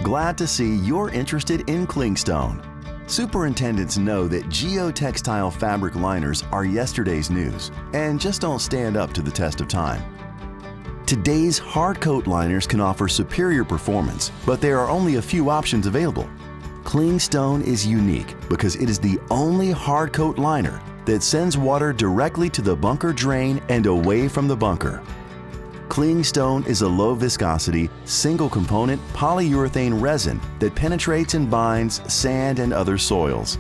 Glad to see you're interested in Klingstone. Superintendents know that geotextile fabric liners are yesterday's news and just don't stand up to the test of time. Today's hard coat liners can offer superior performance, but there are only a few options available. Klingstone is unique because it is the only hard coat liner that sends water directly to the bunker drain and away from the bunker. Klingstone is a low viscosity, single component polyurethane resin that penetrates and binds sand and other soils.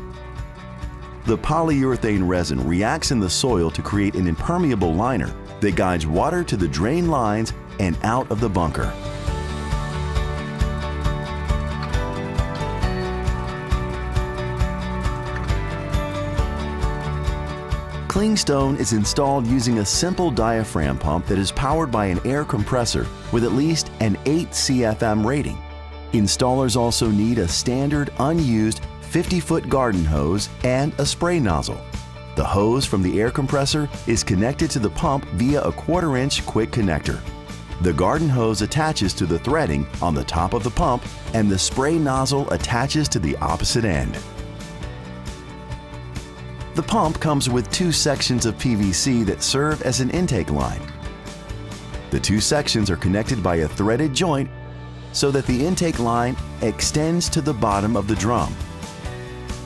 The polyurethane resin reacts in the soil to create an impermeable liner that guides water to the drain lines and out of the bunker. Klingstone is installed using a simple diaphragm pump that is powered by an air compressor with at least an 8 CFM rating. Installers also need a standard unused 50-foot garden hose and a spray nozzle. The hose from the air compressor is connected to the pump via a 1/4-inch quick connector. The garden hose attaches to the threading on the top of the pump, and the spray nozzle attaches to the opposite end. The pump comes with 2 sections of PVC that serve as an intake line. The 2 sections are connected by a threaded joint so that the intake line extends to the bottom of the drum.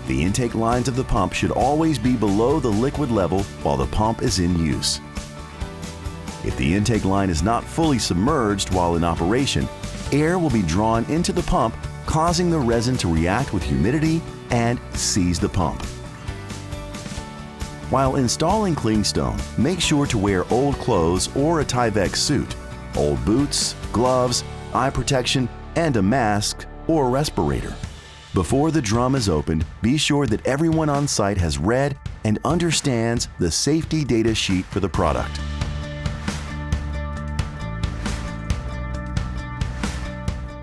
The intake lines of the pump should always be below the liquid level while the pump is in use. If the intake line is not fully submerged while in operation, air will be drawn into the pump, causing the resin to react with humidity and seize the pump. While installing Klingstone, make sure to wear old clothes or a Tyvek suit, old boots, gloves, eye protection, and a mask or respirator. Before the drum is opened, be sure that everyone on site has read and understands the safety data sheet for the product.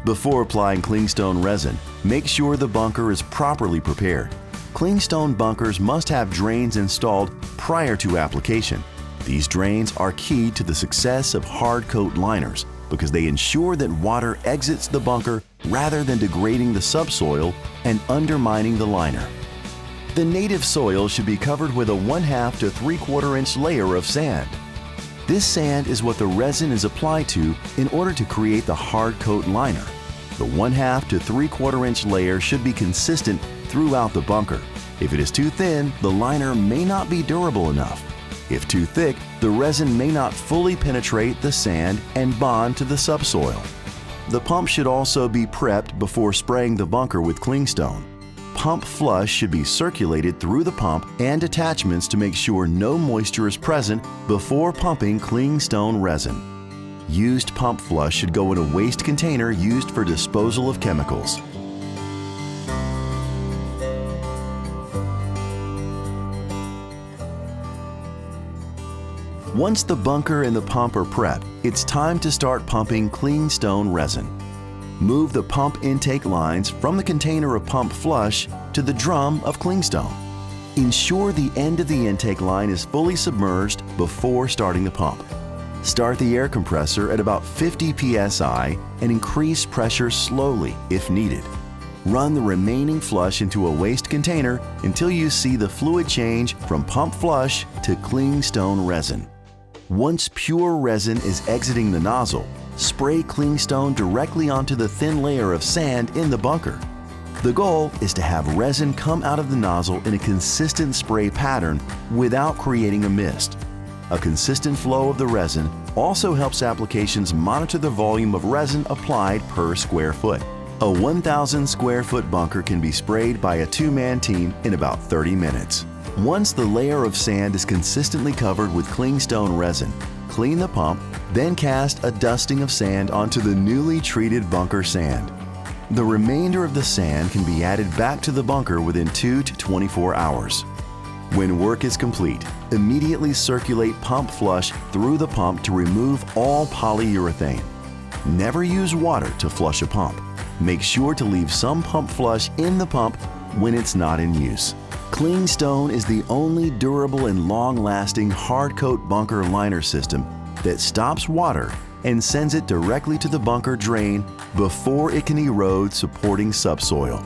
Before applying Klingstone resin, make sure the bunker is properly prepared. Klingstone bunkers must have drains installed prior to application. These drains are key to the success of hard coat liners because they ensure that water exits the bunker rather than degrading the subsoil and undermining the liner. The native soil should be covered with a 1/2 to 3/4 inch layer of sand. This sand is what the resin is applied to in order to create the hard coat liner. The 1/2 to 3/4 inch layer should be consistent throughout the bunker. If it is too thin, the liner may not be durable enough. If too thick, the resin may not fully penetrate the sand and bond to the subsoil. The pump should also be prepped before spraying the bunker with Klingstone. Pump flush should be circulated through the pump and attachments to make sure no moisture is present before pumping Klingstone resin. Used pump flush should go in a waste container used for disposal of chemicals. Once the bunker and the pump are prepped, it's time to start pumping Klingstone resin. Move the pump intake lines from the container of pump flush to the drum of Klingstone. Ensure the end of the intake line is fully submerged before starting the pump. Start the air compressor at about 50 psi and increase pressure slowly if needed. Run the remaining flush into a waste container until you see the fluid change from pump flush to Klingstone resin. Once pure resin is exiting the nozzle, spray Klingstone directly onto the thin layer of sand in the bunker. The goal is to have resin come out of the nozzle in a consistent spray pattern without creating a mist. A consistent flow of the resin also helps applications monitor the volume of resin applied per square foot. A 1,000 square foot bunker can be sprayed by a 2-man team in about 30 minutes. Once the layer of sand is consistently covered with Klingstone resin, clean the pump, then cast a dusting of sand onto the newly treated bunker sand. The remainder of the sand can be added back to the bunker within 2 to 24 hours. When work is complete, immediately circulate pump flush through the pump to remove all polyurethane. Never use water to flush a pump. Make sure to leave some pump flush in the pump when it's not in use. Klingstone is the only durable and long-lasting hard coat bunker liner system that stops water and sends it directly to the bunker drain before it can erode supporting subsoil.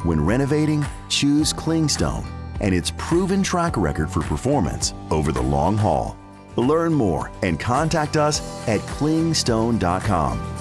When renovating, choose Klingstone and its proven track record for performance over the long haul. Learn more and contact us at klingstone.com.